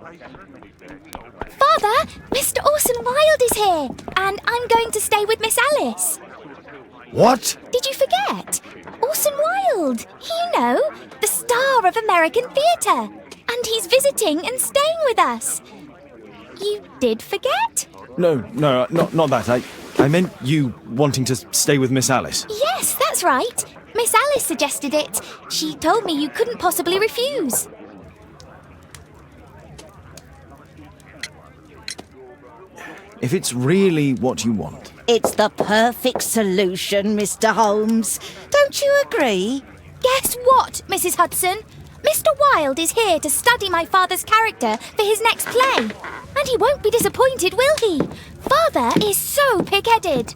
Father, Mr. Orson Wilde is here, and I'm going to stay with Miss Alice. What? Did you forget? Orson Wilde, you know, the star of American theatre. And he's visiting and staying with us. You did forget? No, not that. I meant you wanting to stay with Miss Alice. Yes, that's right. Miss Alice suggested it. She told me you couldn't possibly refuse. If it's really what you want. It's the perfect solution, Mr. Holmes. Don't you agree? Guess what, Mrs. Hudson? Mr. Wilde is here to study my father's character for his next play. And he won't be disappointed, will he? Father is so pig-headed.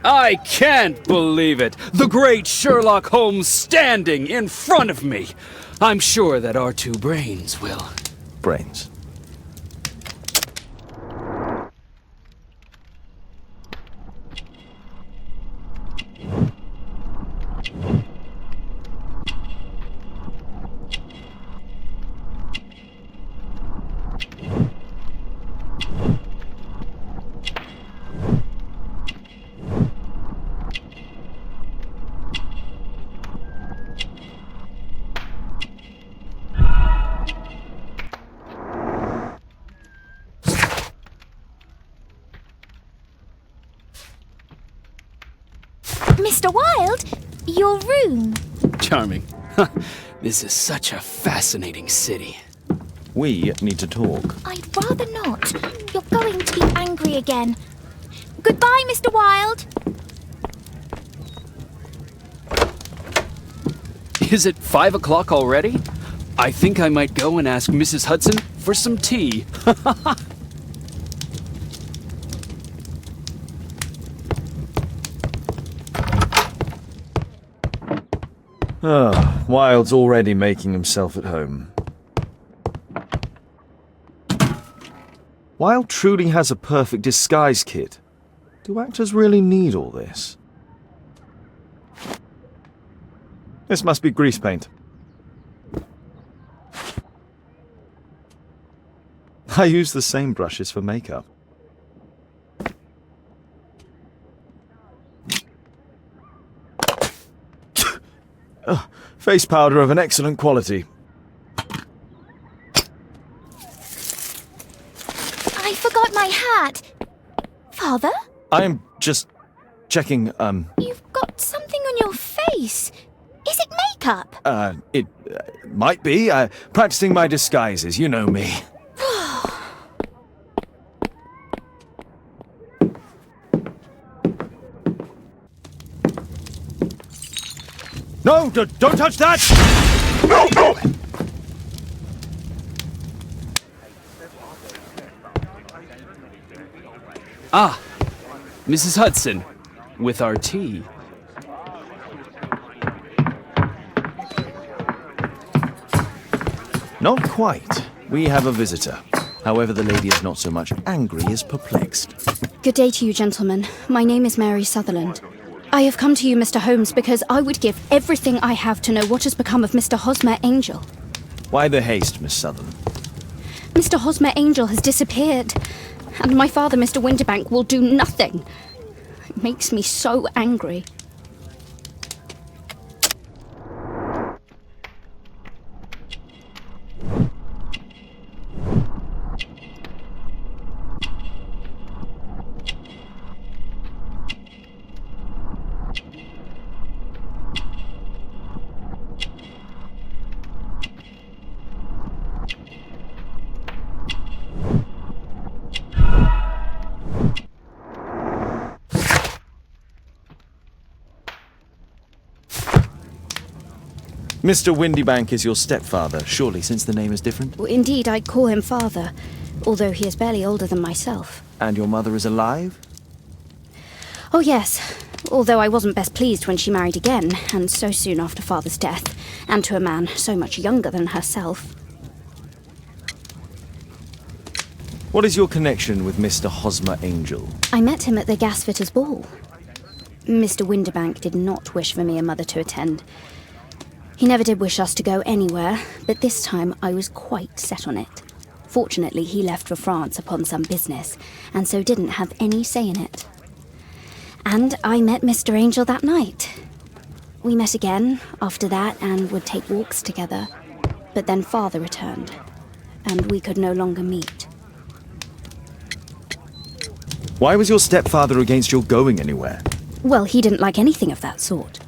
I can't believe it! The great Sherlock Holmes standing in front of me! I'm sure that our two brains will... Brains. Mr. Wilde, your room. Charming. This is such a fascinating city. We need to talk. I'd rather not. You're going to be angry again. Goodbye, Mr. Wilde. Is it 5 o'clock already? I think I might go and ask Mrs. Hudson for some tea. Wilde's already making himself at home. Wilde truly has a perfect disguise kit. Do actors really need all this? This must be grease paint. I use the same brushes for makeup. Face powder of an excellent quality. I forgot my hat. Father? I'm just checking, You've got something on your face. Is it makeup? It might be. Practicing my disguises, you know me. No, don't touch that! No! Ah, Mrs. Hudson, with our tea. Not quite. We have a visitor. However, the lady is not so much angry as perplexed. Good day to you, gentlemen. My name is Mary Sutherland. I have come to you, Mr. Holmes, because I would give everything I have to know what has become of Mr. Hosmer Angel. Why the haste, Miss Sutherland? Mr. Hosmer Angel has disappeared, and my father, Mr. Windibank, will do nothing. It makes me so angry. Mr. Windibank is your stepfather, surely, since the name is different? Well, indeed, I call him father, although he is barely older than myself. And your mother is alive? Oh, yes, although I wasn't best pleased when she married again, and so soon after father's death, and to a man so much younger than herself. What is your connection with Mr. Hosmer Angel? I met him at the gasfitter's ball. Mr. Windibank did not wish for me and mother to attend. He never did wish us to go anywhere, but this time I was quite set on it. Fortunately, he left for France upon some business, and so didn't have any say in it. And I met Mr. Angel that night. We met again after that and would take walks together. But then Father returned, and we could no longer meet. Why was your stepfather against your going anywhere? Well, he didn't like anything of that sort.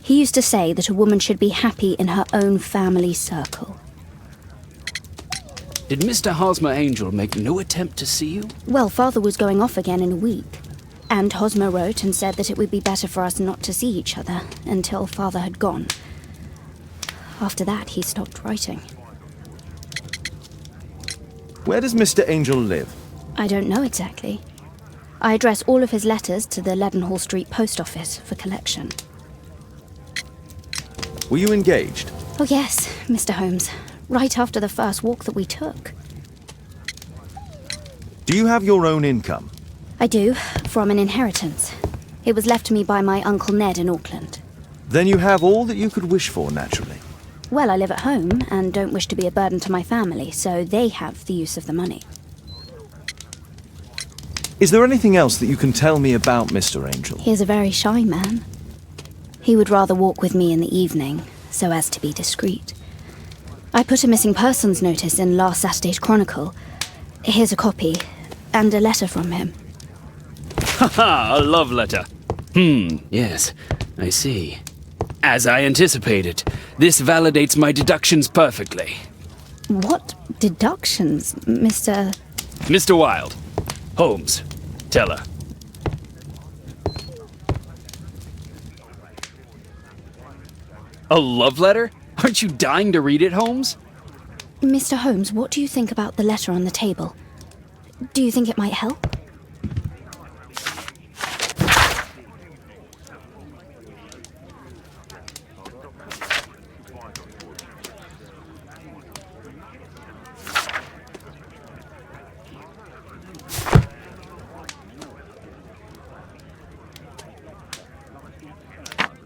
He used to say that a woman should be happy in her own family circle. Did Mr. Hosmer Angel make no attempt to see you? Well, Father was going off again in a week, and Hosmer wrote and said that it would be better for us not to see each other until Father had gone. After that, he stopped writing. Where does Mr. Angel live? I don't know exactly. I address all of his letters to the Leadenhall Street post office for collection. Were you engaged? Oh yes, Mr. Holmes. Right after the first walk that we took. Do you have your own income? I do, from an inheritance. It was left to me by my Uncle Ned in Auckland. Then you have all that you could wish for, naturally. Well, I live at home and don't wish to be a burden to my family, so they have the use of the money. Is there anything else that you can tell me about Mr. Angel? He is a very shy man. He would rather walk with me in the evening, so as to be discreet. I put a missing persons notice in last Saturday's Chronicle. Here's a copy, and a letter from him. Haha, a love letter. Yes, I see. As I anticipated, this validates my deductions perfectly. What deductions, Mr. Mr. Wilde. Holmes, tell her. A love letter? Aren't you dying to read it, Holmes? Mr. Holmes, what do you think about the letter on the table? Do you think it might help?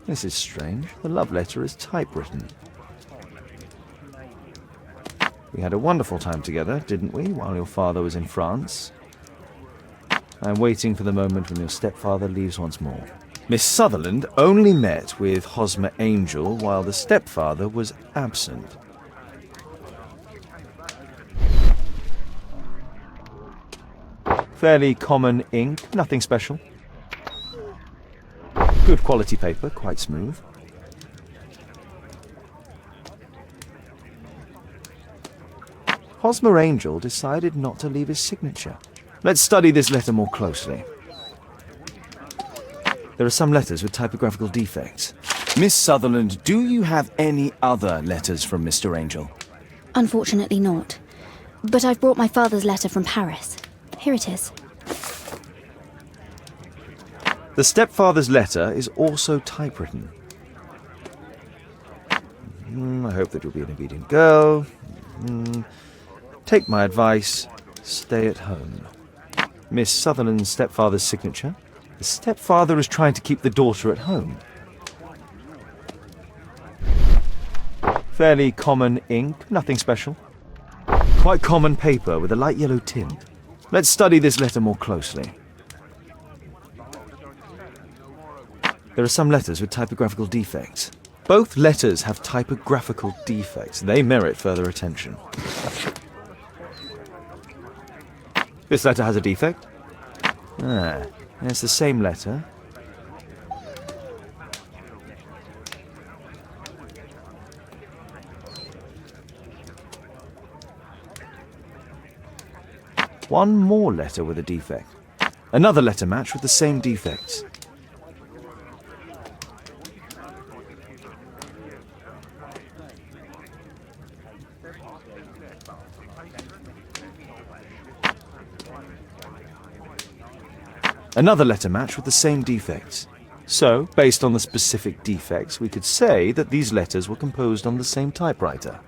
This is strange. The love letter is typewritten. We had a wonderful time together, didn't we, while your father was in France? I'm waiting for the moment when your stepfather leaves once more. Miss Sutherland only met with Hosmer Angel while the stepfather was absent. Fairly common ink, nothing special. Good quality paper, quite smooth. Hosmer Angel decided not to leave his signature. Let's study this letter more closely. There are some letters with typographical defects. Miss Sutherland, do you have any other letters from Mr. Angel? Unfortunately not. But I've brought my father's letter from Paris. Here it is. The stepfather's letter is also typewritten. I hope that you'll be an obedient girl. Take my advice. Stay at home. Miss Sutherland's stepfather's signature. The stepfather is trying to keep the daughter at home. Fairly common ink, nothing special. Quite common paper with a light yellow tint. Let's study this letter more closely. There are some letters with typographical defects. Both letters have typographical defects. They merit further attention. This letter has a defect. It's the same letter. One more letter with a defect. Another letter match with the same defects. Another letter match with the same defects. So, based on the specific defects, we could say that these letters were composed on the same typewriter.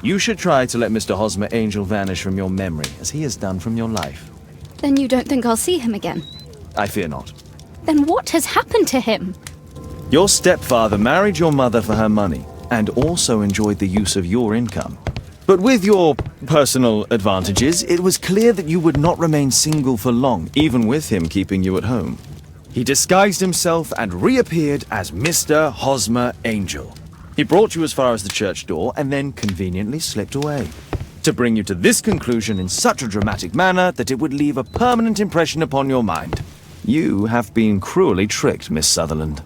You should try to let Mr. Hosmer Angel vanish from your memory, as he has done from your life. Then you don't think I'll see him again? I fear not. Then what has happened to him? Your stepfather married your mother for her money, and also enjoyed the use of your income. But with your personal advantages, it was clear that you would not remain single for long, even with him keeping you at home. He disguised himself and reappeared as Mr. Hosmer Angel. He brought you as far as the church door and then conveniently slipped away, to bring you to this conclusion in such a dramatic manner that it would leave a permanent impression upon your mind. You have been cruelly tricked, Miss Sutherland.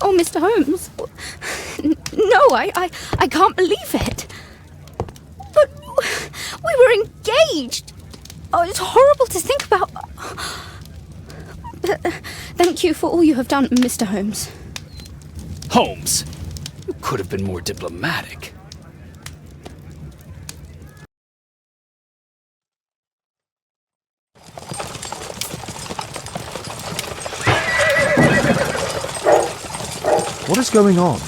Oh, Mr. Holmes. No, I can't believe it. But we were engaged. Oh, it's horrible to think about. But thank you for all you have done, Mr. Holmes. Holmes, you could have been more diplomatic. What is going on?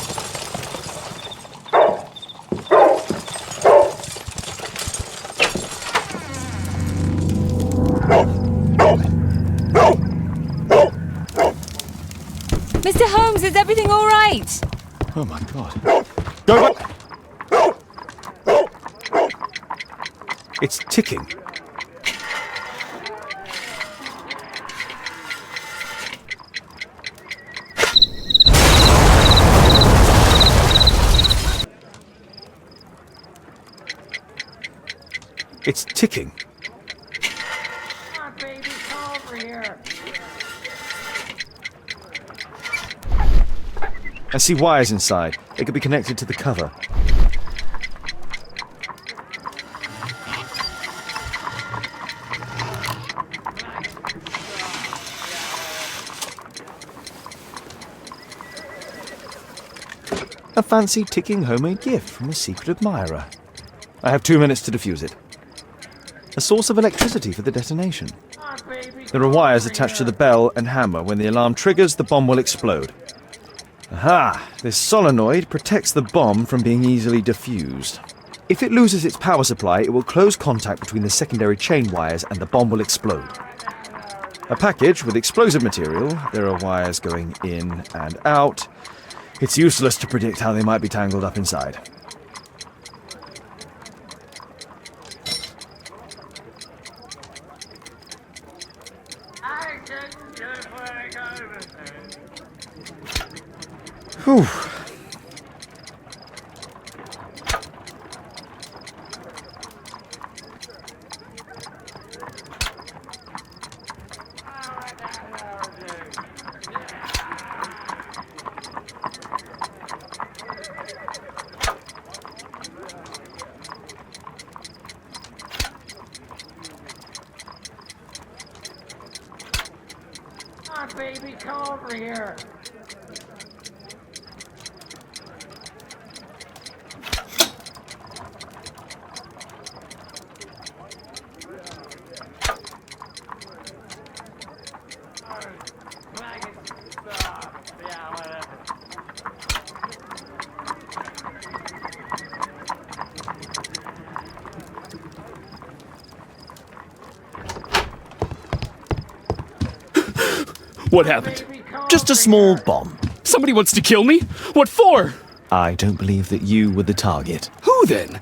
Mr. Holmes, is everything all right? Oh my god. Go back! It's ticking. It's ticking. Come on, baby, come over here. I see wires inside. They could be connected to the cover. A fancy ticking homemade gift from a secret admirer. I have 2 minutes to defuse it. A source of electricity for the detonation. Come on, baby. There are wires attached to the bell and hammer. When the alarm triggers, the bomb will explode. Aha! This solenoid protects the bomb from being easily diffused. If it loses its power supply, it will close contact between the secondary chain wires and the bomb will explode. A package with explosive material. There are wires going in and out. It's useless to predict how they might be tangled up inside. I couldn't do it when I got over there. Whew. Come on, baby, come over here. Yeah, whatever. What happened? Baby, come Just a over small here. bomb. Somebody wants to kill me? What for? I don't believe that you were the target. Who then?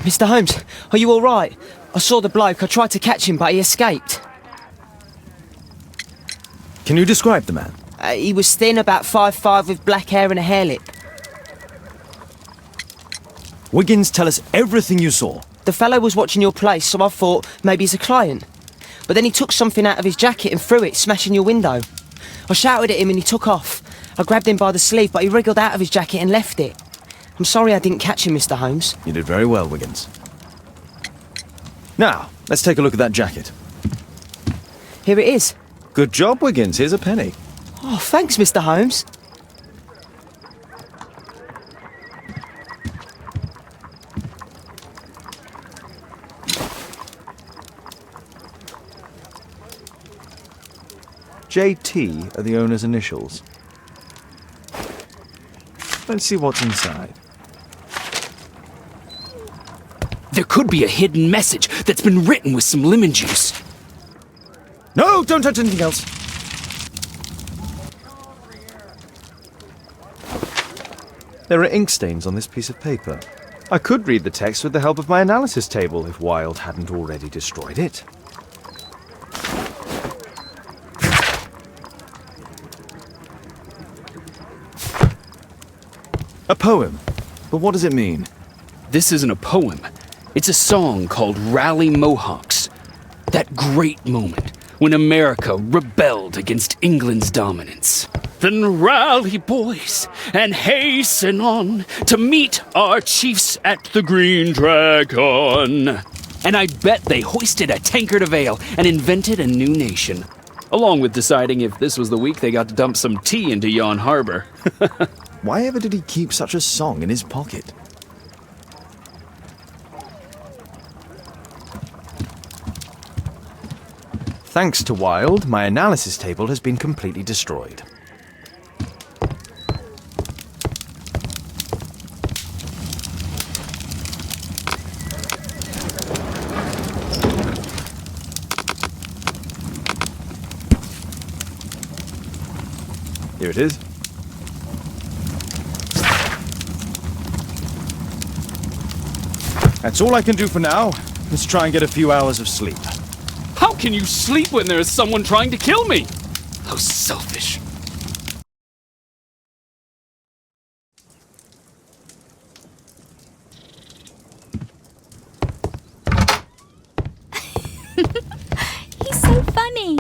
Mr. Holmes, are you all right? I saw the bloke. I tried to catch him, but he escaped. Can you describe the man? He was thin, about 5'5", with black hair and a hair lip. Wiggins, tell us everything you saw. The fellow was watching your place, so I thought maybe he's a client. But then he took something out of his jacket and threw it, smashing your window. I shouted at him and he took off. I grabbed him by the sleeve, but he wriggled out of his jacket and left it. I'm sorry I didn't catch him, Mr. Holmes. You did very well, Wiggins. Now, let's take a look at that jacket. Here it is. Good job, Wiggins. Here's a penny. Oh, thanks, Mr. Holmes. JT are the owner's initials. Let's see what's inside. There could be a hidden message that's been written with some lemon juice. No, don't touch anything else. There are ink stains on this piece of paper. I could read the text with the help of my analysis table if Wilde hadn't already destroyed it. A poem. But what does it mean? This isn't a poem. It's a song called Rally Mohawks. That great moment when America rebelled against England's dominance. Then rally, boys, and hasten on to meet our chiefs at the Green Dragon. And I bet they hoisted a tankard of ale and invented a new nation. Along with deciding if this was the week they got to dump some tea into Yon Harbor. Why ever did he keep such a song in his pocket? Thanks to Wilde, my analysis table has been completely destroyed. Here it is. That's all I can do for now. Let's try and get a few hours of sleep. How can you sleep when there is someone trying to kill me? How selfish. He's so funny.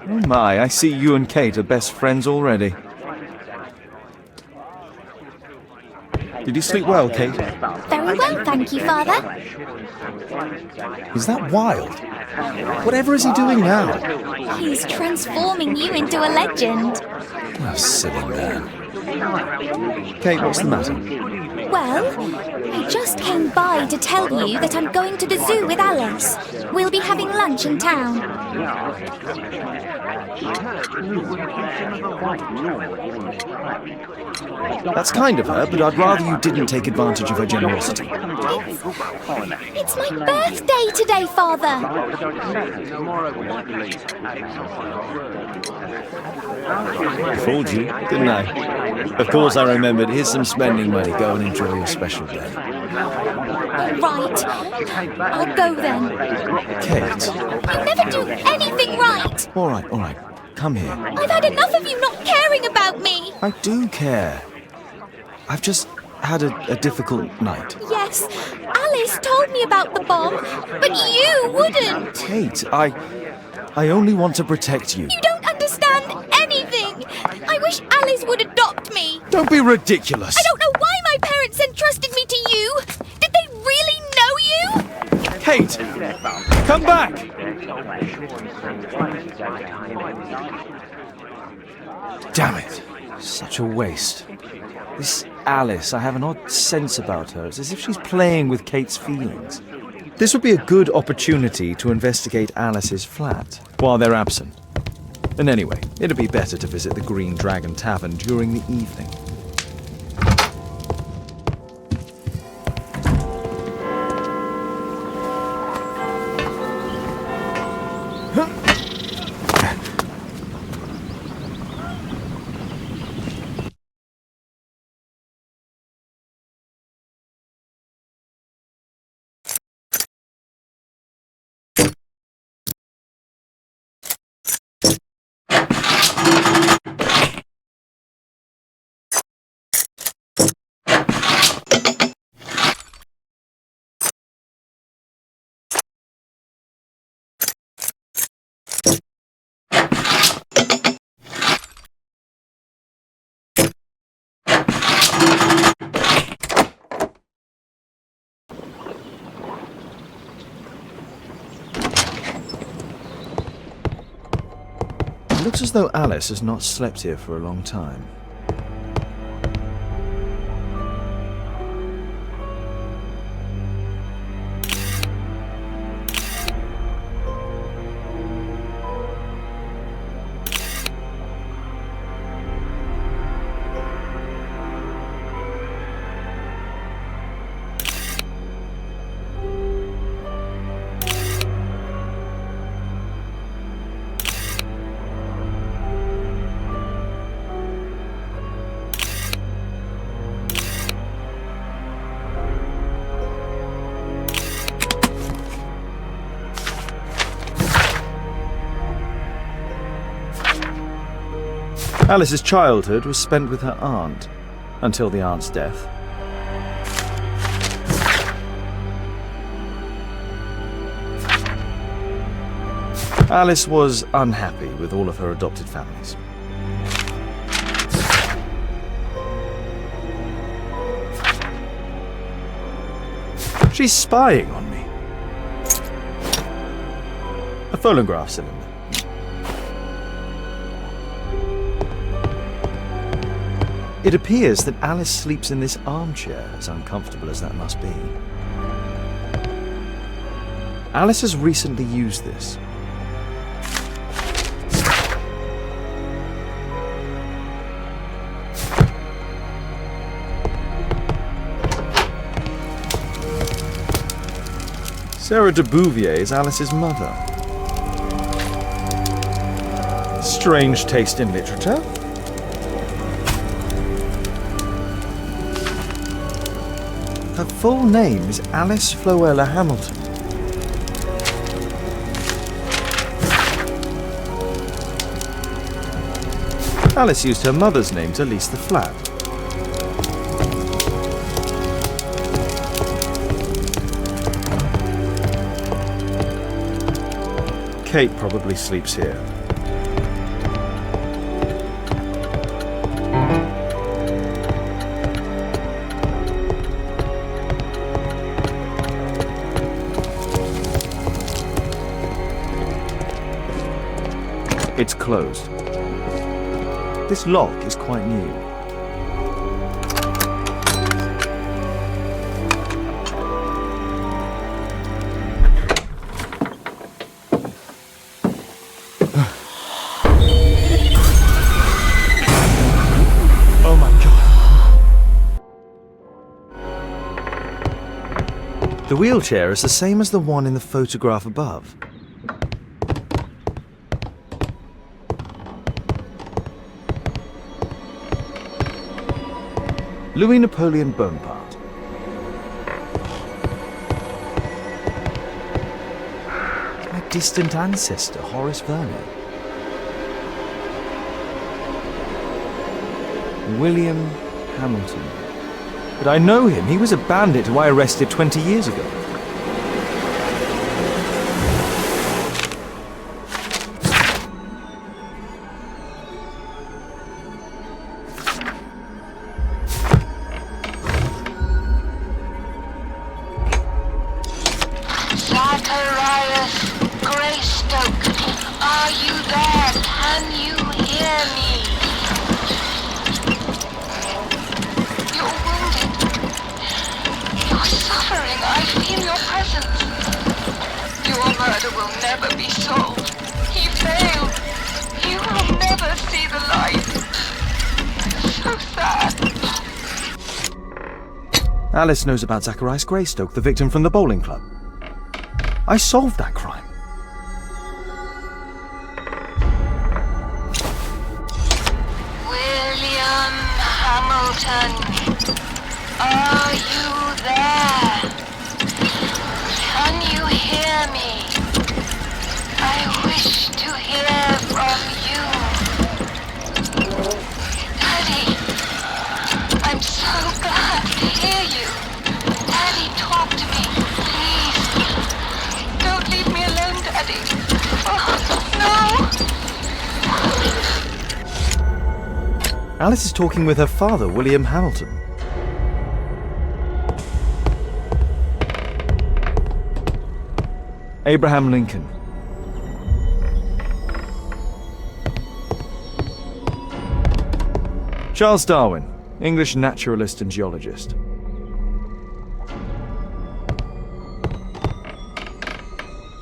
Oh my, I see you and Kate are best friends already. Did you sleep well, Kate? Very well, thank you, Father. Is that Wilde? Whatever is he doing now? He's transforming you into a legend. Oh, silly man. Kate, what's the matter? Well, I just came by to tell you that I'm going to the zoo with Alice. We'll be having lunch in town. That's kind of her, but I'd rather you didn't take advantage of her generosity. It's my birthday today, Father. Fooled you, didn't I? Of course I remembered. Here's some spending money. Go and enjoy your special day. Right. I'll go then. Kate. You never do anything right. All right. Come here. I've had enough of you not caring about me. I do care. I've just had a difficult night. Yes, Alice told me about the bomb, but you wouldn't. Kate, I only want to protect you. You don't understand anything. I wish Alice would adopt me. Don't be ridiculous. I don't know why my parents entrusted me to you. Did they really know you? Kate, come back. Damn it. Such a waste. This Alice, I have an odd sense about her. It's as if she's playing with Kate's feelings. This would be a good opportunity to investigate Alice's flat while they're absent. And anyway, it'd be better to visit the Green Dragon Tavern during the evening. It looks as though Alice has not slept here for a long time. Alice's childhood was spent with her aunt, until the aunt's death. Alice was unhappy with all of her adopted families. She's spying on me. A phonograph cylinder. It appears that Alice sleeps in this armchair, as uncomfortable as that must be. Alice has recently used this. Sarah de Bouvier is Alice's mother. Strange taste in literature. Her full name is Alice Floella Hamilton. Alice used her mother's name to lease the flat. Kate probably sleeps here. It's closed. This lock is quite new. Oh my God. The wheelchair is the same as the one in the photograph above. Louis Napoleon Bonaparte. My distant ancestor, Horace Vernon. William Hamilton. But I know him. He was a bandit who I arrested 20 years ago. Alice knows about Zacharias Greystoke, the victim from the bowling club. I solved that crime. William Hamilton, are you there? Can you hear me? I wish to hear from you. Daddy, I'm so glad to hear you. Daddy, talk to me, please. Don't leave me alone, Daddy. Oh, no. Alice is talking with her father, William Hamilton. Abraham Lincoln. Charles Darwin, English naturalist and geologist.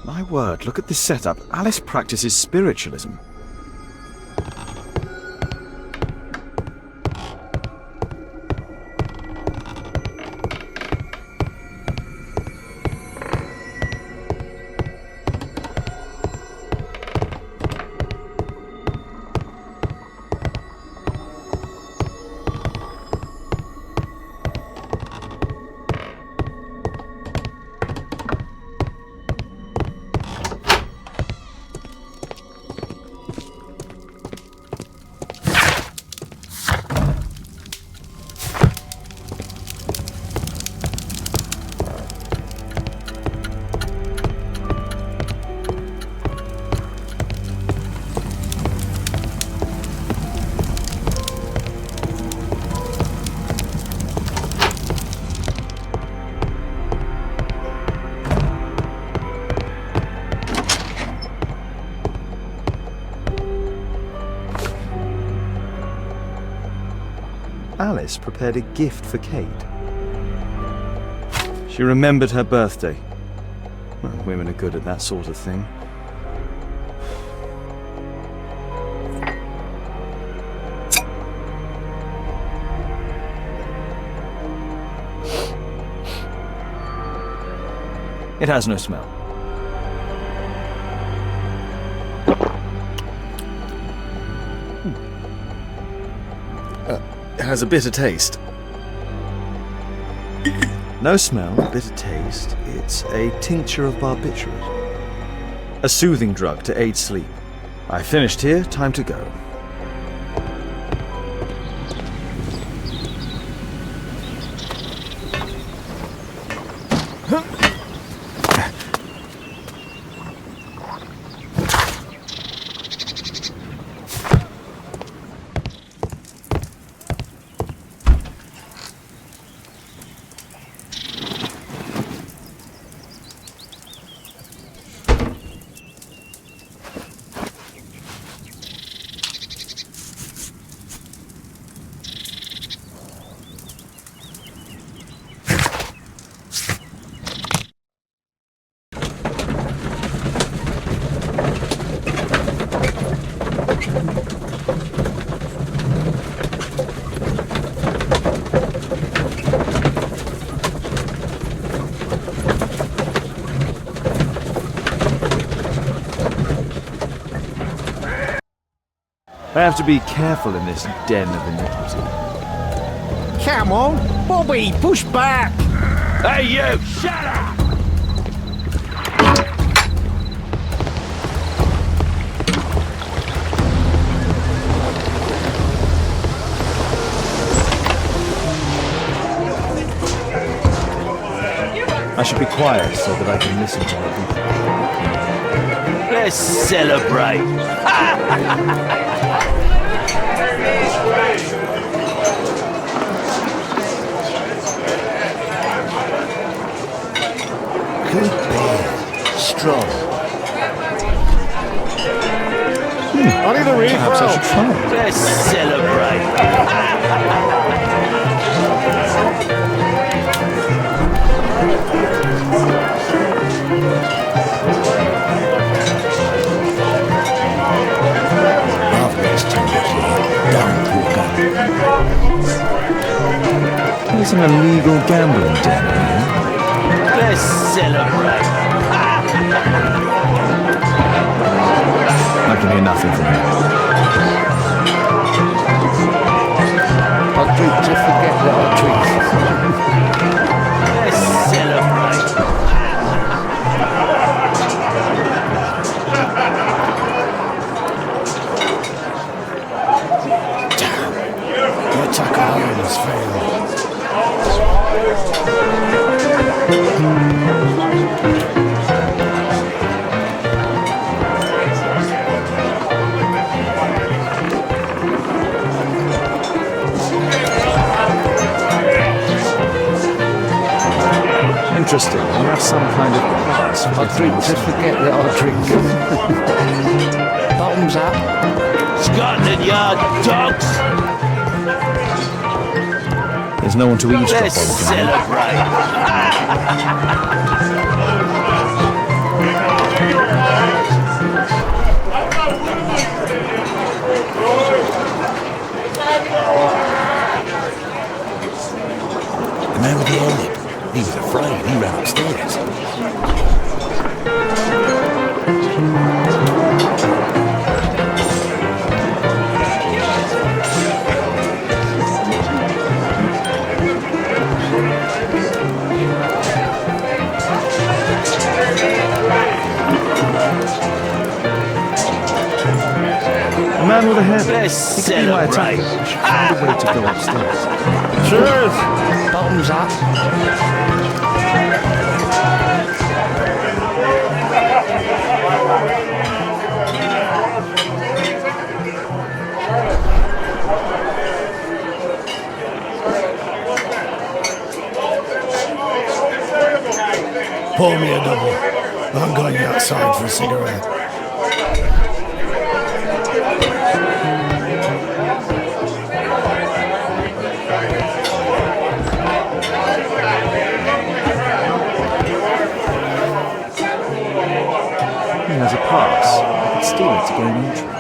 My word, look at this setup. Alice practices spiritualism. Alice prepared a gift for Kate. She remembered her birthday. Well, women are good at that sort of thing. It has no smell. It has a bitter taste. No smell, bitter taste. It's a tincture of barbiturate. A soothing drug to aid sleep. I finished here, time to go. I have to be careful in this den of iniquity. Come on, Bobby, push back! Hey, you! Shut up! I should be quiet so that I can listen to other people. Let's celebrate! Good beer. Strong. I need a refill. Perhaps I should try it. Let's celebrate! There's an illegal gambling den here. Let's celebrate! I can hear nothing from here. I drink to forget that I drink. Let's celebrate! Your Tucker Holmes failed. Interesting. You have some kind of prize for I drink to forget that I drink. Bottoms up. Scotland Yard dogs! There's no one to eavesdrop Let's on. celebrate! The man with the helmet. He was afraid. He ran upstairs. A man with a head. Let's He could be my celebrate! attacker. I should find a way to go upstairs. Cheers! Bottoms up. Pour me a double. I'm going outside for a cigarette. pass, I could steal it to gain entry.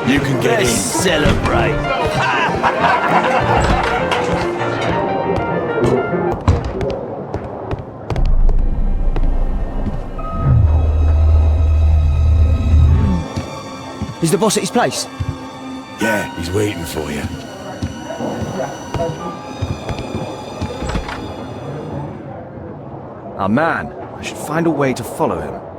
You can get in. Celebrate. Is the boss at his place? Yeah, he's waiting for you. Ah, man, I should find a way to follow him.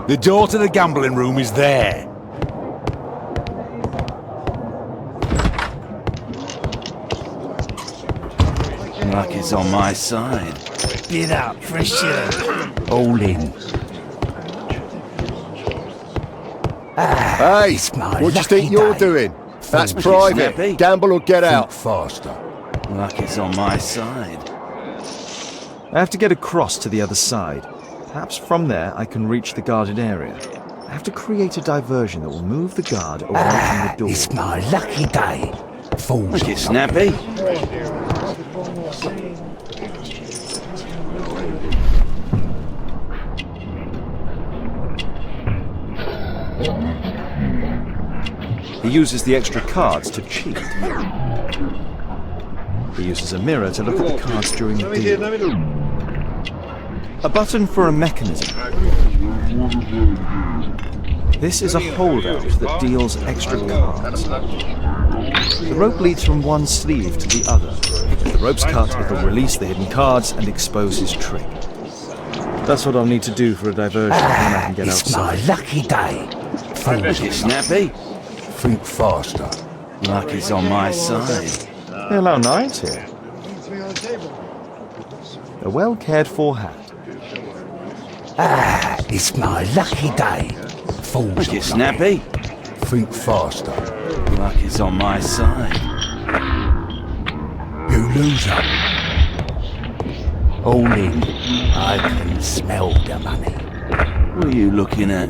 The door to the gambling room is there. Luck is on my side. Bid up for a shilling. All in. Hey, what do you think you're doing? That's private. Snappy. Gamble or get out. Faster. Luck is on my side. I have to get across to the other side. Perhaps from there I can reach the guarded area. I have to create a diversion that will move the guard away from the door. It's my lucky day. Fools. Look it, Snappy. He uses the extra cards to cheat. He uses a mirror to look at the cards during the deal. A button for a mechanism. This is a holdout that deals extra cards. The rope leads from one sleeve to the other. If the rope's cut, it'll release the hidden cards and expose his trick. That's what I'll need to do for a diversion, then I can get It's outside. my lucky day. Look it, Snappy. Think faster. Luck is on my side. They allow knives here. A well cared for hat. It's my lucky day. Fools. Look it, Snappy. Think faster. Luck is on my side. You loser. All in. I can smell the money. What are you looking at?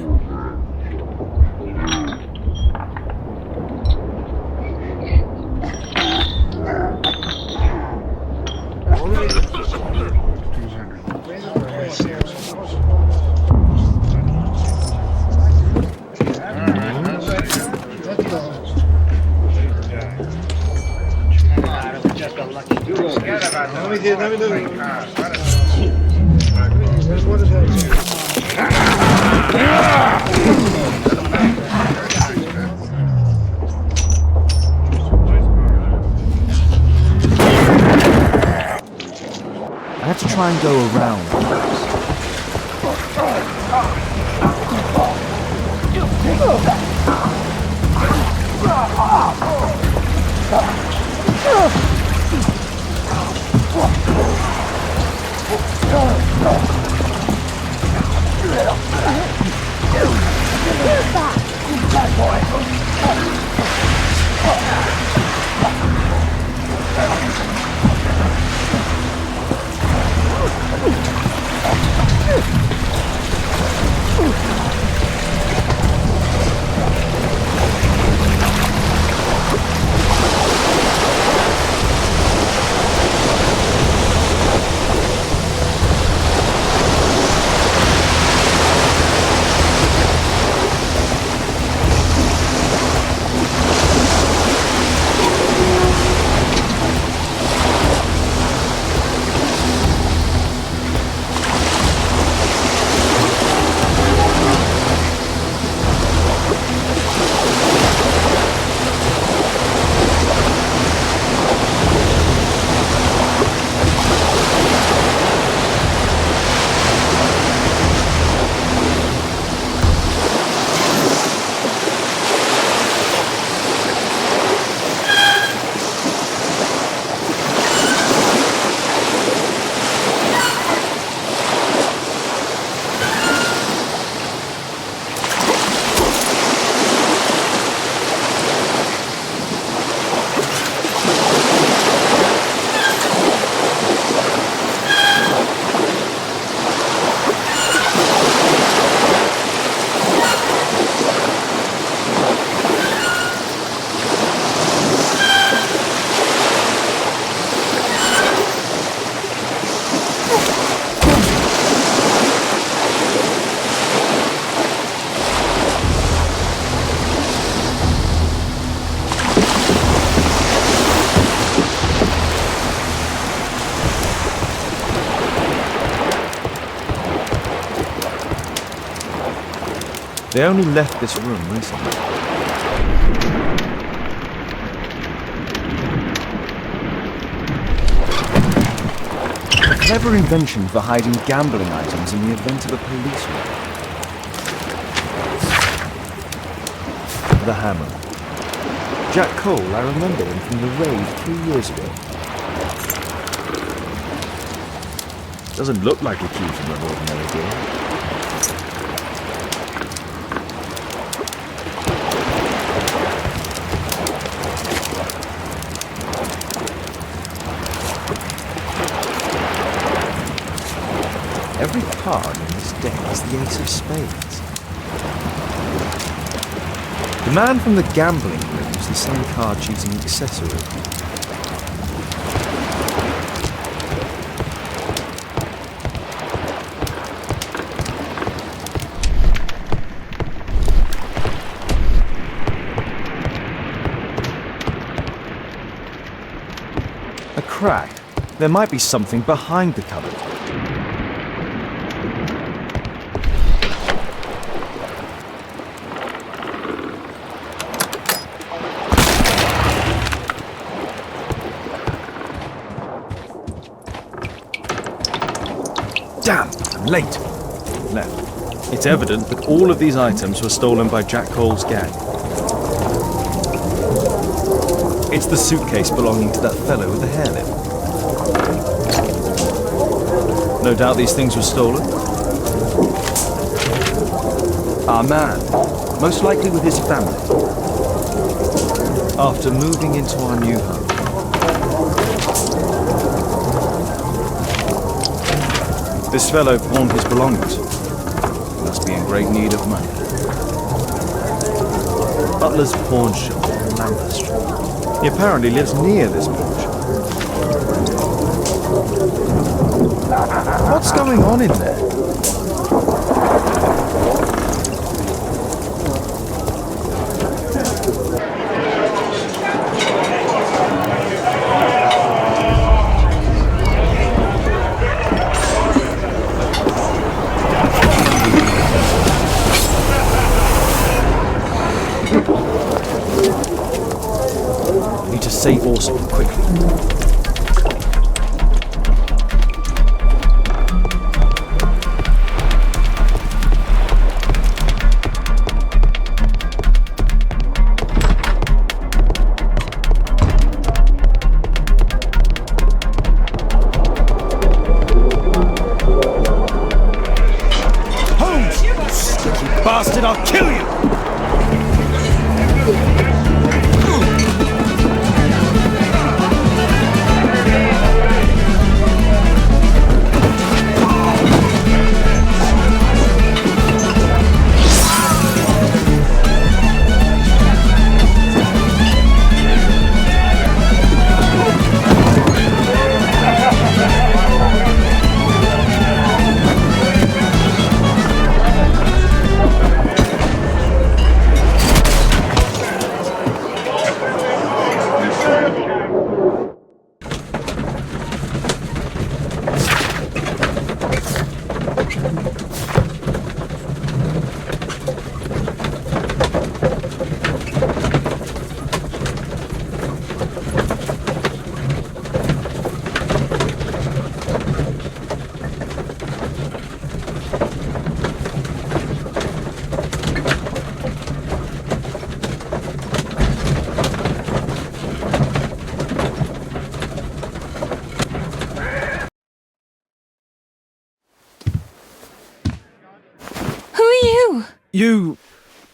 I have to try and go around. They only left this room recently. A clever invention for hiding gambling items in the event of a police raid. The hammer. Jack Cole, I remember him from the raid 3 years ago. Doesn't look like a key from an ordinary door. Every card in this deck is the ace of spades. The man from the gambling room is the same card-cheating accessory. A crack. There might be something behind the cupboard. Damn, I'm late. Left. It's evident that all of these items were stolen by Jack Cole's gang. It's the suitcase belonging to that fellow with the hairlip. No doubt these things were stolen. Our man, most likely with his family. After moving into our new home. This fellow pawned his belongings. He must be in great need of money. Butler's pawn shop on Lambeth Street. He apparently lives near this pawn shop. What's going on in there? Save Orson quickly. Holmes! You sticky bastard, I'll kill you!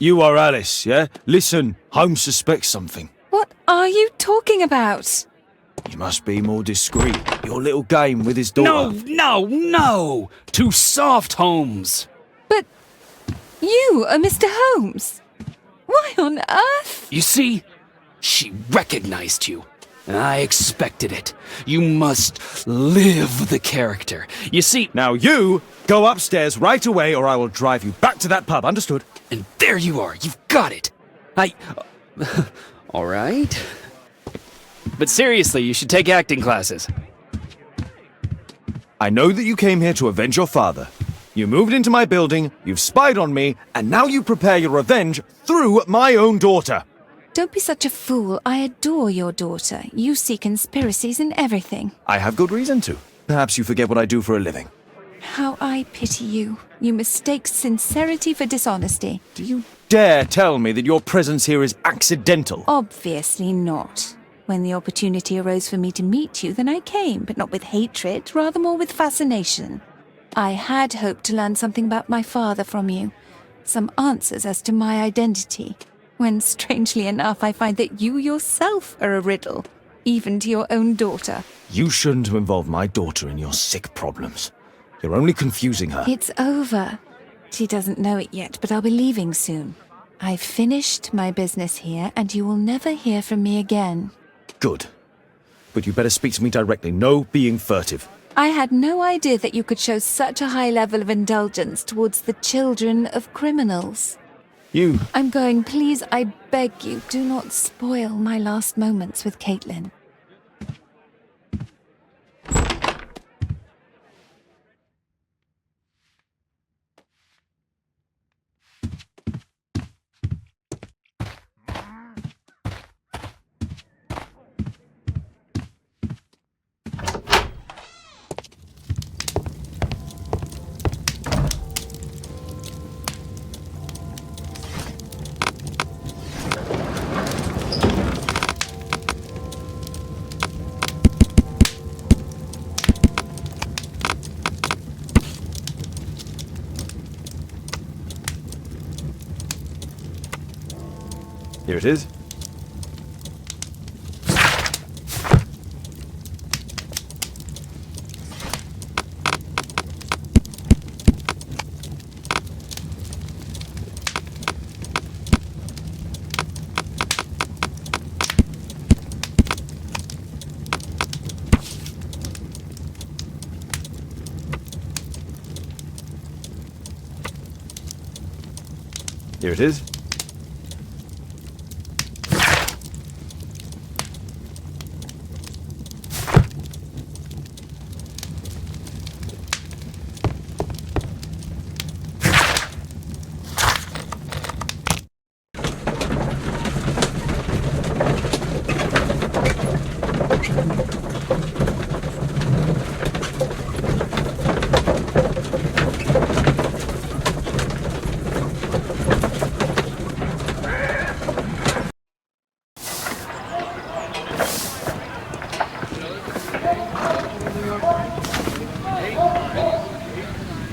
You are Alice, yeah? Listen, Holmes suspects something. What are you talking about? You must be more discreet. Your little game with his daughter. No! Too soft, Holmes. But you are Mr. Holmes. Why on earth? You see, she recognized you. And I expected it. You must live the character. You see... Now you go upstairs right away or I will drive you back to that pub, understood? And there you are, you've got it. All right. But seriously, you should take acting classes. I know that you came here to avenge your father. You moved into my building, you've spied on me, and now you prepare your revenge through my own daughter. Don't be such a fool. I adore your daughter. You see conspiracies in everything. I have good reason to. Perhaps you forget what I do for a living. How I pity you. You mistake sincerity for dishonesty. Do you dare tell me that your presence here is accidental? Obviously not. When the opportunity arose for me to meet you, then I came, but not with hatred, rather more with fascination. I had hoped to learn something about my father from you, some answers as to my identity, when, strangely enough, I find that you yourself are a riddle, even to your own daughter. You shouldn't have involved my daughter in your sick problems. You're only confusing her. It's over. She doesn't know it yet, but I'll be leaving soon. I've finished my business here, and you will never hear from me again. Good. But you better speak to me directly. No being furtive. I had no idea that you could show such a high level of indulgence towards the children of criminals. You... I'm going. Please, I beg you, do not spoil my last moments with Caitlin. Here it is. Here it is.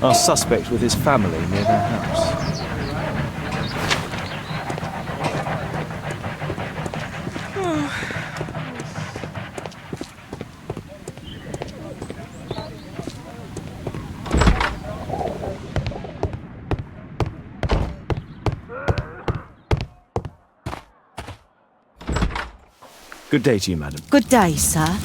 Our suspect with his family near their house. Good day to you, madam. Good day, sir.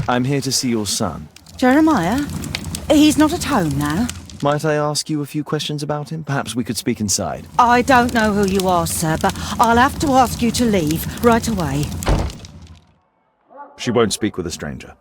I'm here to see your son. Jeremiah? He's not at home now. Might I ask you a few questions about him? Perhaps we could speak inside. I don't know who you are, sir, but I'll have to ask you to leave right away. She won't speak with a stranger.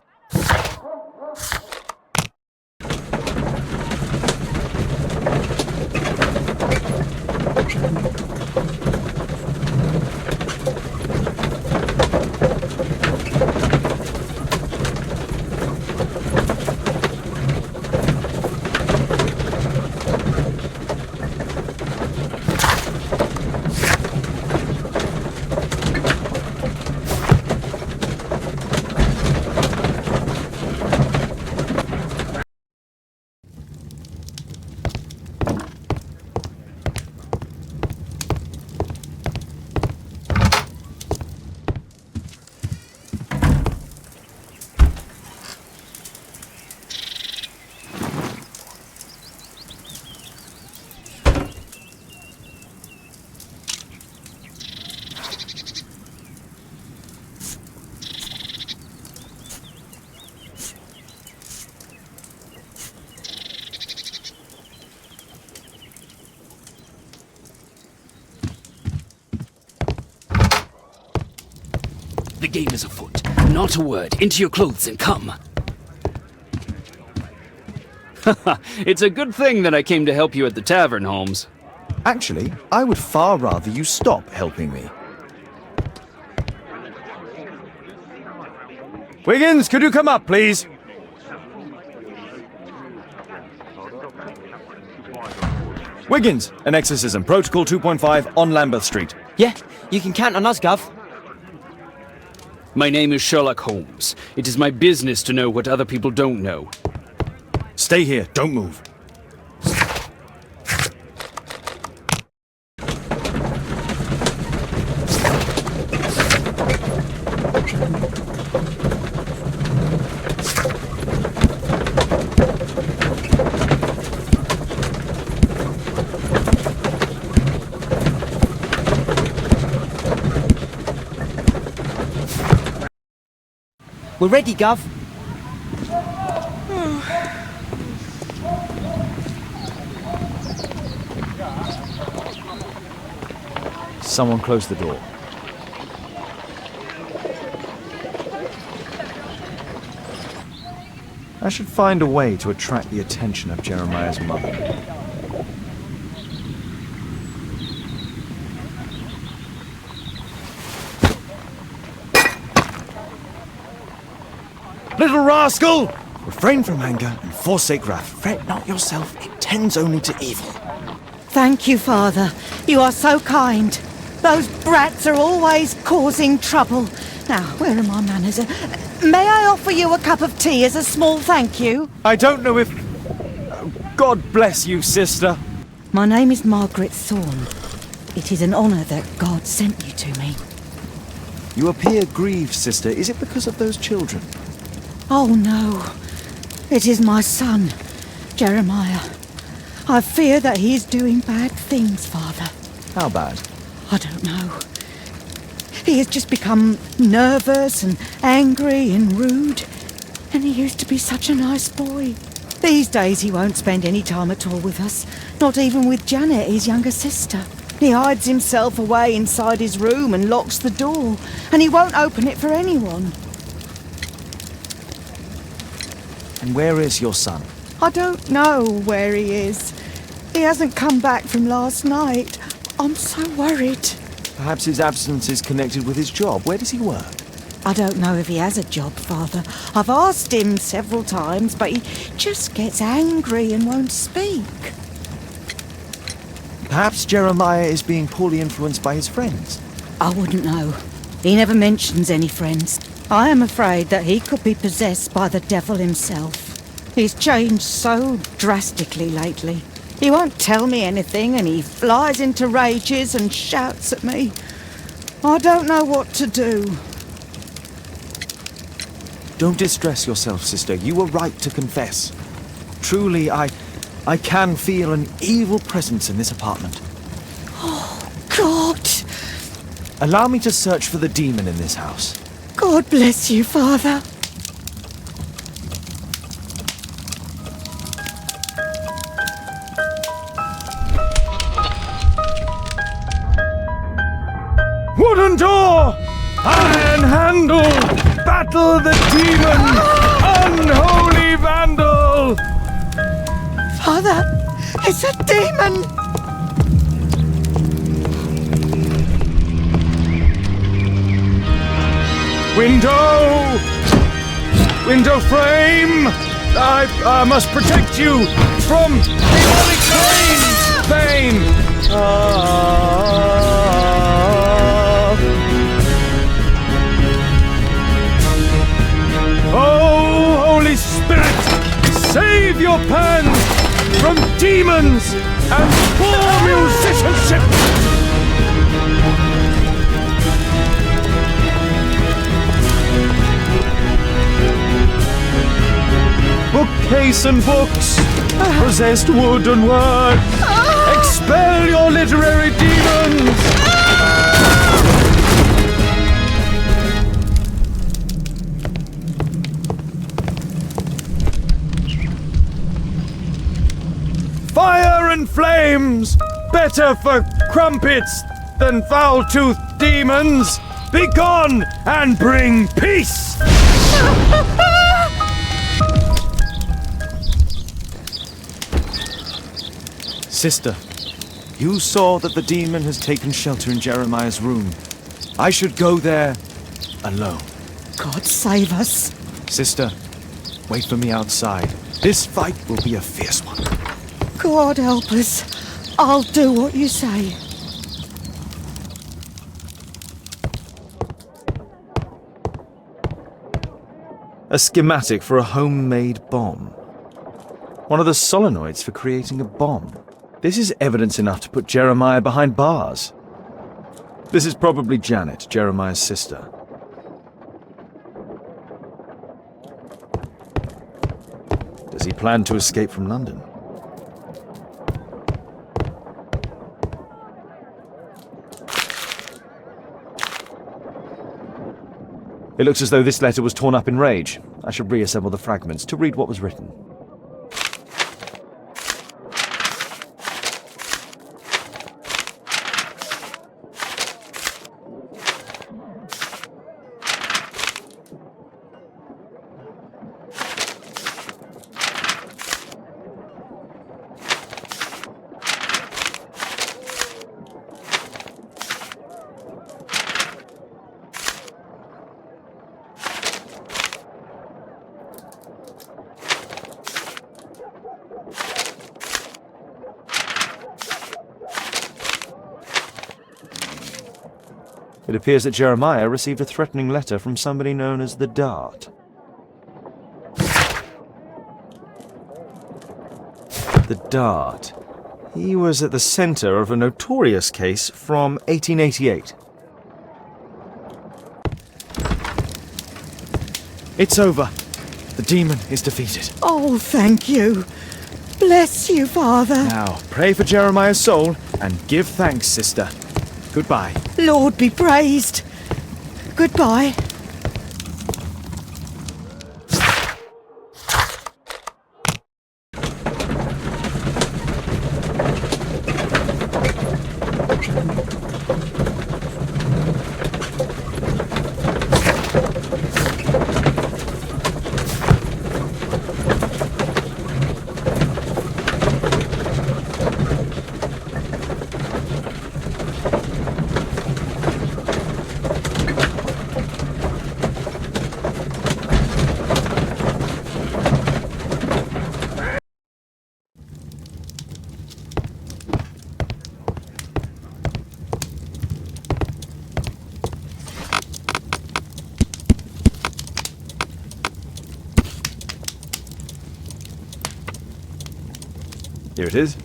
game is afoot. Not a word. Into your clothes and come. It's a good thing that I came to help you at the tavern, Holmes. Actually, I would far rather you stop helping me. Wiggins, could you come up, please? Wiggins, an exorcism. Protocol 2.5 on Lambeth Street. Yeah, you can count on us, Gov. My name is Sherlock Holmes. It is my business to know what other people don't know. Stay here, don't move. We're ready, Gov. Someone close the door. I should find a way to attract the attention of Jeremiah's mother. Little rascal! Refrain from anger and forsake wrath. Fret not yourself, it tends only to evil. Thank you, Father. You are so kind. Those brats are always causing trouble. Now, where are my manners? May I offer you a cup of tea as a small thank you? I don't know if... God bless you, sister. My name is Margaret Thorne. It is an honour that God sent you to me. You appear grieved, sister. Is it because of those children? Oh, no. It is my son, Jeremiah. I fear that he is doing bad things, Father. How bad? I don't know. He has just become nervous and angry and rude. And he used to be such a nice boy. These days he won't spend any time at all with us. Not even with Janet, his younger sister. He hides himself away inside his room and locks the door. And he won't open it for anyone. And where is your son? I don't know where he is. He hasn't come back from last night. I'm so worried. Perhaps his absence is connected with his job. Where does he work? I don't know if he has a job, Father. I've asked him several times, but he just gets angry and won't speak. Perhaps Jeremiah is being poorly influenced by his friends. I wouldn't know. He never mentions any friends. I am afraid that he could be possessed by the devil himself. He's changed so drastically lately. He won't tell me anything and he flies into rages and shouts at me. I don't know what to do. Don't distress yourself, sister. You were right to confess. Truly, I can feel an evil presence in this apartment. Oh, God! Allow me to search for the demon in this house. God bless you, Father. Wooden door! Iron handle! Battle the demon! Unholy vandal! Father, it's a demon! Window! Window frame! I must protect you from demonic pain! Oh, Holy Spirit! Save your pan from demons and poor musicianship! Bookcase and books, possessed wood and word, expel your literary demons! Fire and flames, better for crumpets than foul-toothed demons! Be gone and bring peace! Sister, you saw that the demon has taken shelter in Jeremiah's room. I should go there alone. God save us. Sister, wait for me outside. This fight will be a fierce one. God help us. I'll do what you say. A schematic for a homemade bomb. One of the solenoids for creating a bomb. This is evidence enough to put Jeremiah behind bars. This is probably Janet, Jeremiah's sister. Does he plan to escape from London? It looks as though this letter was torn up in rage. I should reassemble the fragments to read what was written. It appears that Jeremiah received a threatening letter from somebody known as the Dart. The Dart. He was at the centre of a notorious case from 1888. It's over. The demon is defeated. Oh, thank you. Bless you, Father. Now, pray for Jeremiah's soul and give thanks, sister. Goodbye. Lord be praised. Goodbye. Here it is.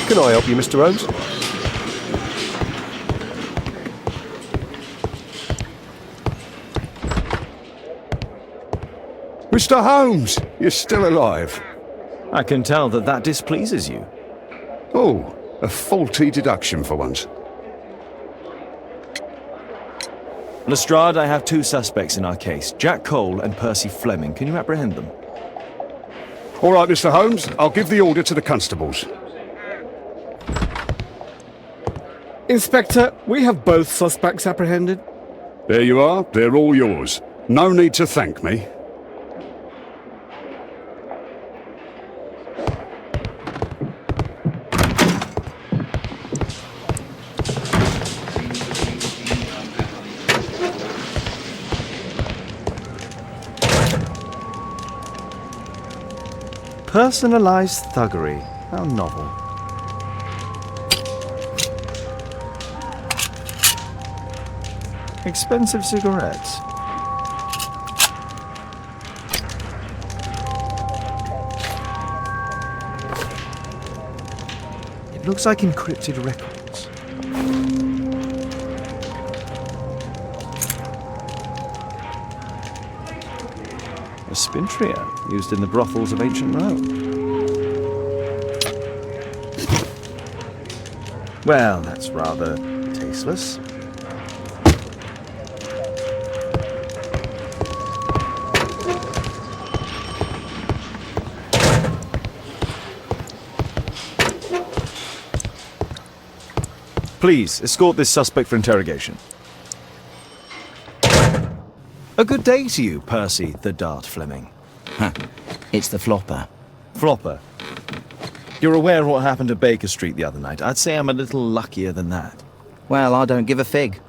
Can I help you, Mr. Holmes? Mr. Holmes, you're still alive. I can tell that that displeases you. Oh, a faulty deduction for once. Lestrade, I have two suspects in our case, Jack Cole and Percy Flemming. Can you apprehend them? All right, Mr. Holmes, I'll give the order to the constables. Inspector, we have both suspects apprehended. There you are, they're all yours. No need to thank me. Personalized thuggery. How novel. Expensive cigarettes. It looks like encrypted records. Spintria, used in the brothels of ancient Rome. Well, that's rather tasteless. Please, escort this suspect for interrogation. A good day to you, Percy the Dart Flemming. It's the flopper. Flopper. You're aware of what happened at Baker Street the other night. I'd say I'm a little luckier than that. Well, I don't give a fig.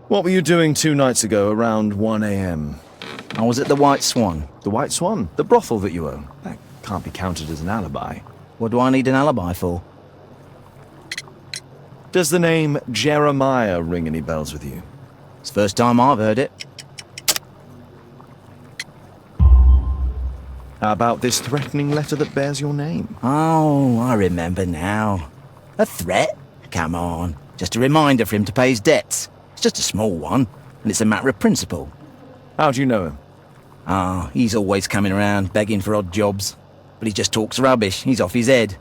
What were you doing 2 nights ago around 1 a.m.? I was at the White Swan. The White Swan? The brothel that you own? That can't be counted as an alibi. What do I need an alibi for? Does the name Jeremiah ring any bells with you? It's the first time I've heard it. How about this threatening letter that bears your name? Oh, I remember now. A threat? Come on. Just a reminder for him to pay his debts. It's just a small one, and it's a matter of principle. How do you know him? Ah, he's always coming around, begging for odd jobs. But he just talks rubbish. He's off his head.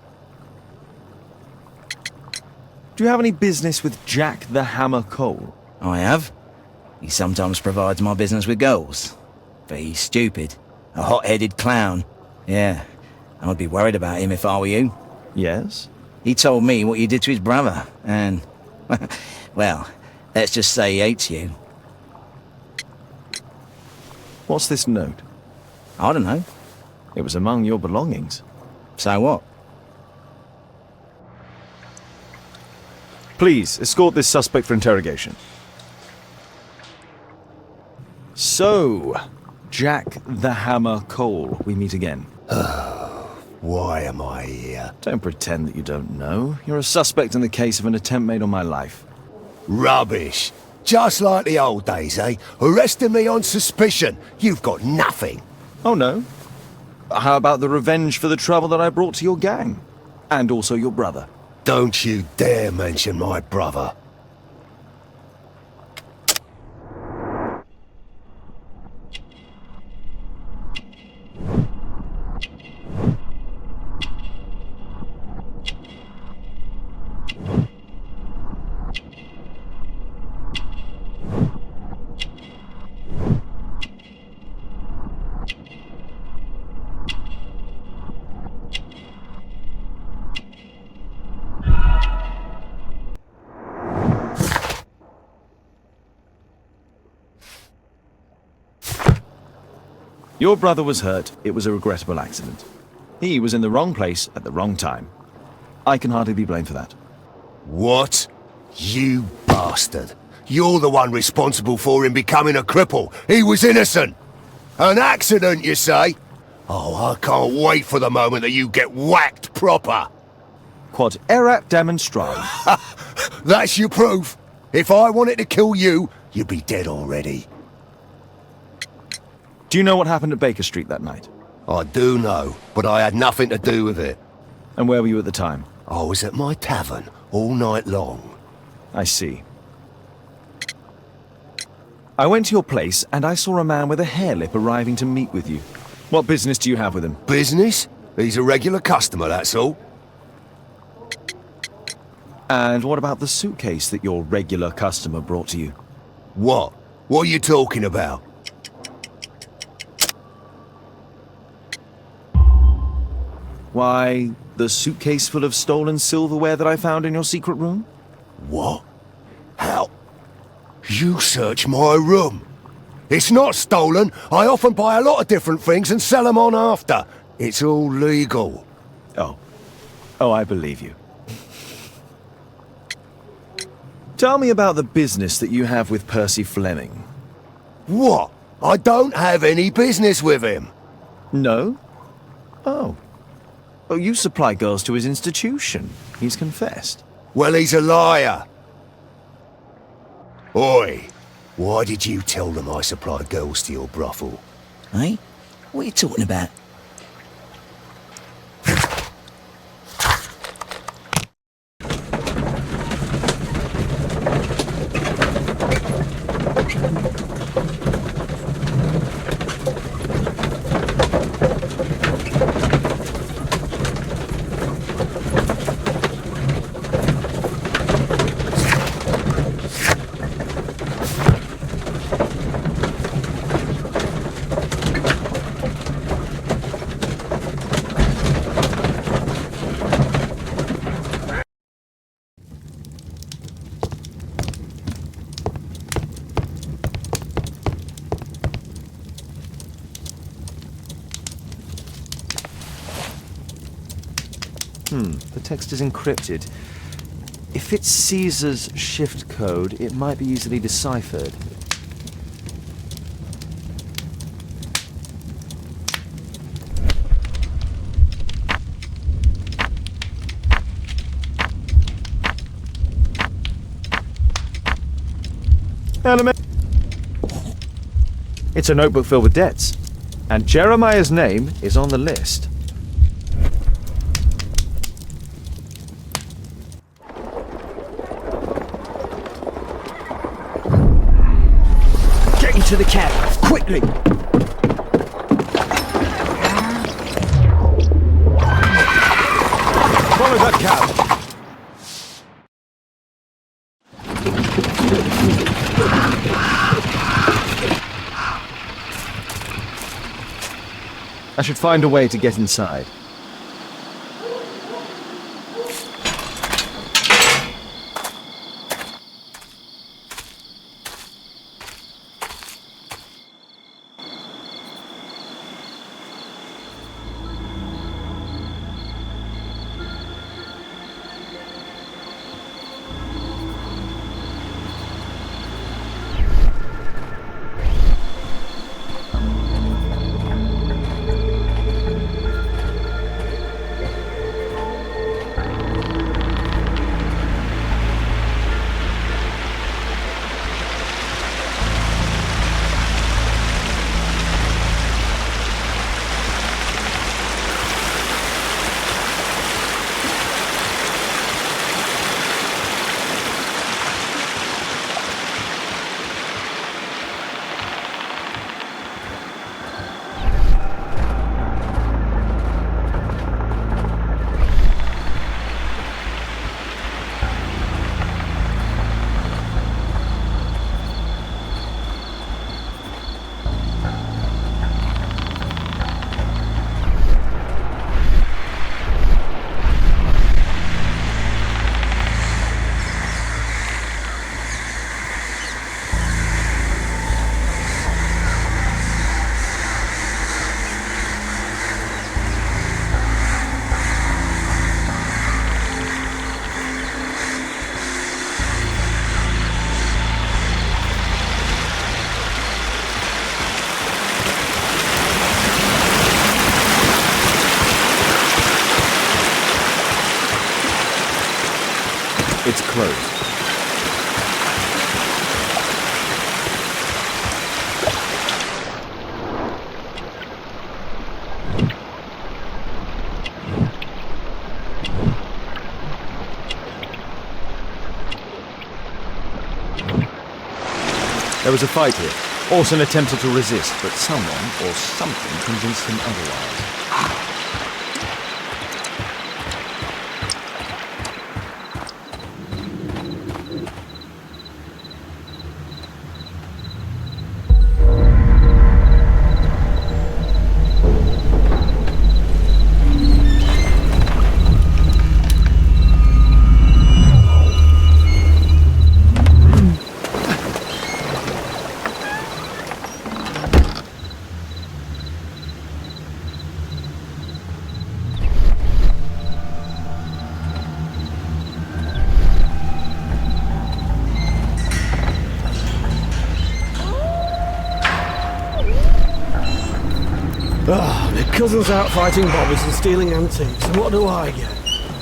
Do you have any business with Jack the Hammer Cole? I have. He sometimes provides my business with goals. But he's stupid. A hot-headed clown. Yeah, I'd be worried about him if I were you. Yes? He told me what you did to his brother, and... well, let's just say he hates you. What's this note? I don't know. It was among your belongings. So what? Please, escort this suspect for interrogation. So, Jack the Hammer Cole, we meet again. Why am I here? Don't pretend that you don't know. You're a suspect in the case of an attempt made on my life. Rubbish. Just like the old days, eh? Arresting me on suspicion. You've got nothing. Oh, no. How about the revenge for the trouble that I brought to your gang? And also your brother. Don't you dare mention my brother. Your brother was hurt. It was a regrettable accident. He was in the wrong place at the wrong time. I can hardly be blamed for that. What? You bastard. You're the one responsible for him becoming a cripple. He was innocent. An accident, you say? Oh, I can't wait for the moment that you get whacked proper. Quod erat demonstrare. That's your proof. If I wanted to kill you, you'd be dead already. Do you know what happened at Baker Street that night? I do know, but I had nothing to do with it. And where were you at the time? I was at my tavern all night long. I see. I went to your place and I saw a man with a hairlip arriving to meet with you. What business do you have with him? Business? He's a regular customer, that's all. And what about the suitcase that your regular customer brought to you? What? What are you talking about? Why, the suitcase full of stolen silverware that I found in your secret room? What? How? You searched my room. It's not stolen. I often buy a lot of different things and sell them on after. It's all legal. Oh, I believe you. Tell me about the business that you have with Percy Flemming. What? I don't have any business with him. No? Oh. Oh, you supply girls to his institution. He's confessed. Well, he's a liar. Oi, why did you tell them I supply girls to your brothel? Eh? What are you talking about? The text is encrypted. If it's Caesar's shift code, it might be easily deciphered. It's a notebook filled with debts, and Jeremiah's name is on the list. Get into the cab, quickly! Follow that cab! I should find a way to get inside. It's closed. There was a fight here. Orson attempted to resist, but someone or something convinced him otherwise. Ah, my cousin's out fighting bobbies and stealing antiques, and what do I get?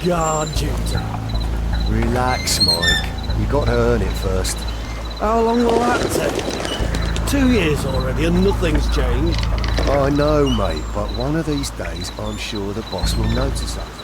Guard duty. Relax, Mike. You got to earn it first. How long will that take? 2 years already and nothing's changed. I know, mate, but one of these days I'm sure the boss will notice us.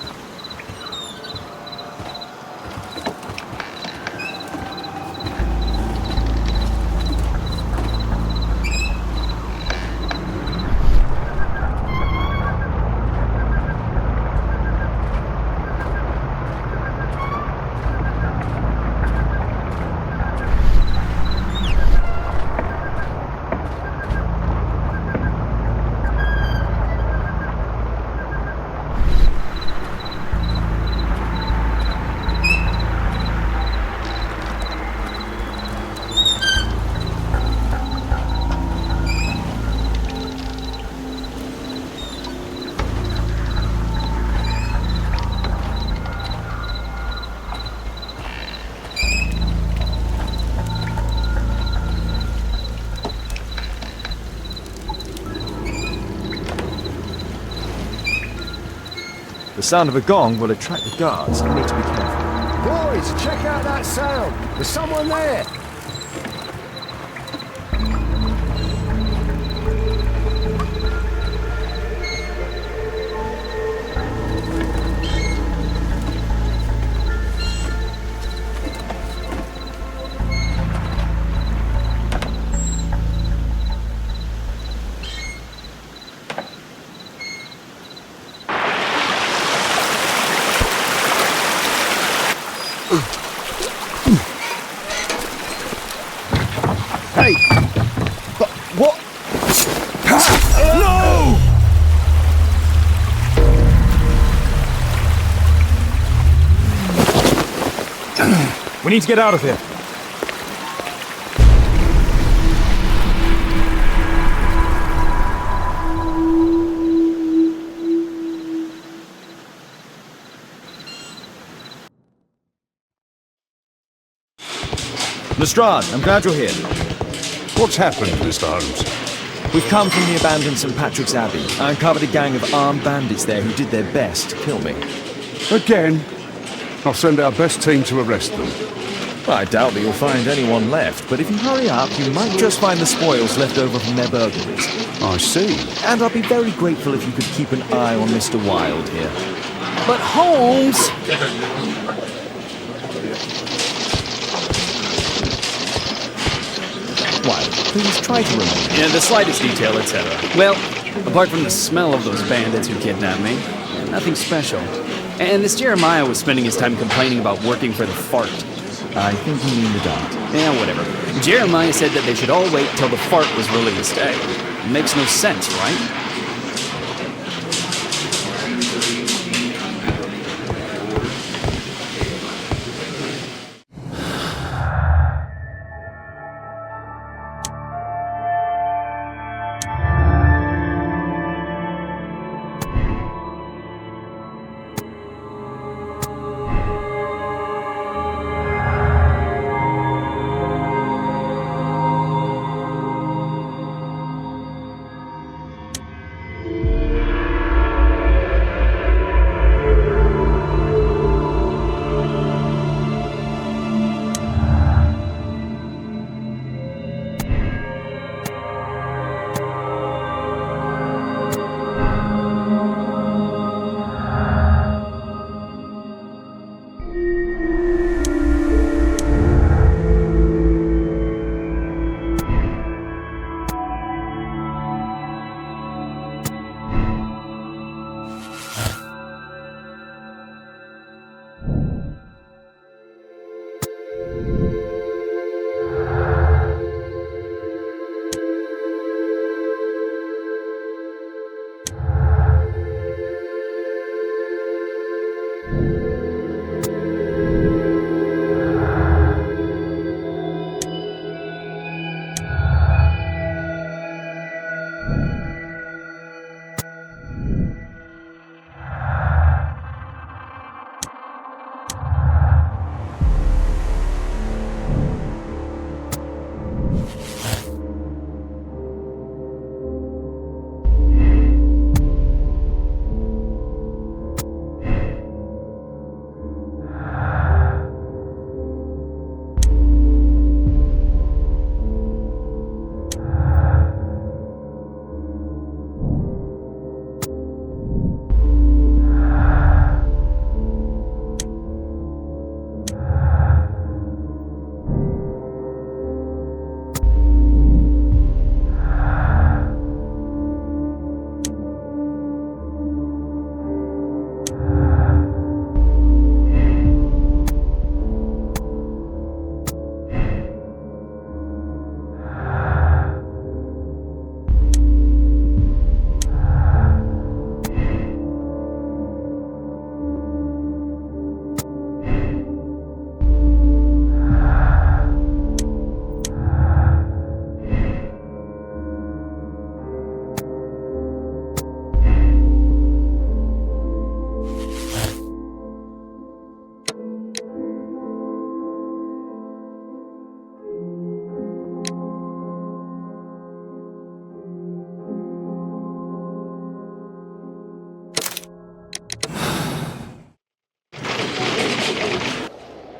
The sound of a gong will attract the guards. I need to be careful. Boys, check out that sound. There's someone there. Hey! But what? No! We need to get out of here. Lestrade, I'm glad you're here. What's happened, Mr. Holmes? We've come from the abandoned St. Patrick's Abbey. I uncovered a gang of armed bandits there who did their best to kill me. Again? I'll send our best team to arrest them. Well, I doubt that you'll find anyone left, but if you hurry up, you might just find the spoils left over from their burglaries. I see. And I'll be very grateful if you could keep an eye on Mr. Wilde here. But Holmes! Wilde, please try to remember. Yeah, the slightest detail, etc. Well, apart from the smell of those bandits who kidnapped me, nothing special. And this Jeremiah was spending his time complaining about working for the fart. I think you mean the dart. Yeah, whatever. Jeremiah said that they should all wait till the fart was released. It makes no sense, right?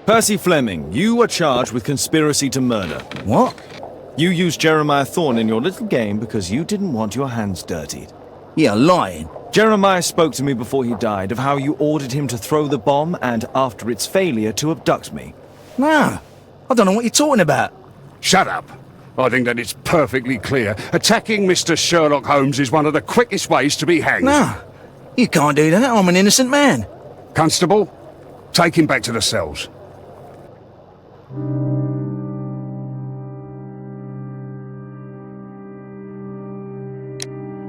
Percy Flemming, you are charged with conspiracy to murder. What? You used Jeremiah Thorne in your little game because you didn't want your hands dirtied. You're lying. Jeremiah spoke to me before he died of how you ordered him to throw the bomb and, after its failure, to abduct me. No, I don't know what you're talking about. Shut up. I think that it's perfectly clear. Attacking Mr. Sherlock Holmes is one of the quickest ways to be hanged. No, you can't do that. I'm an innocent man. Constable, take him back to the cells.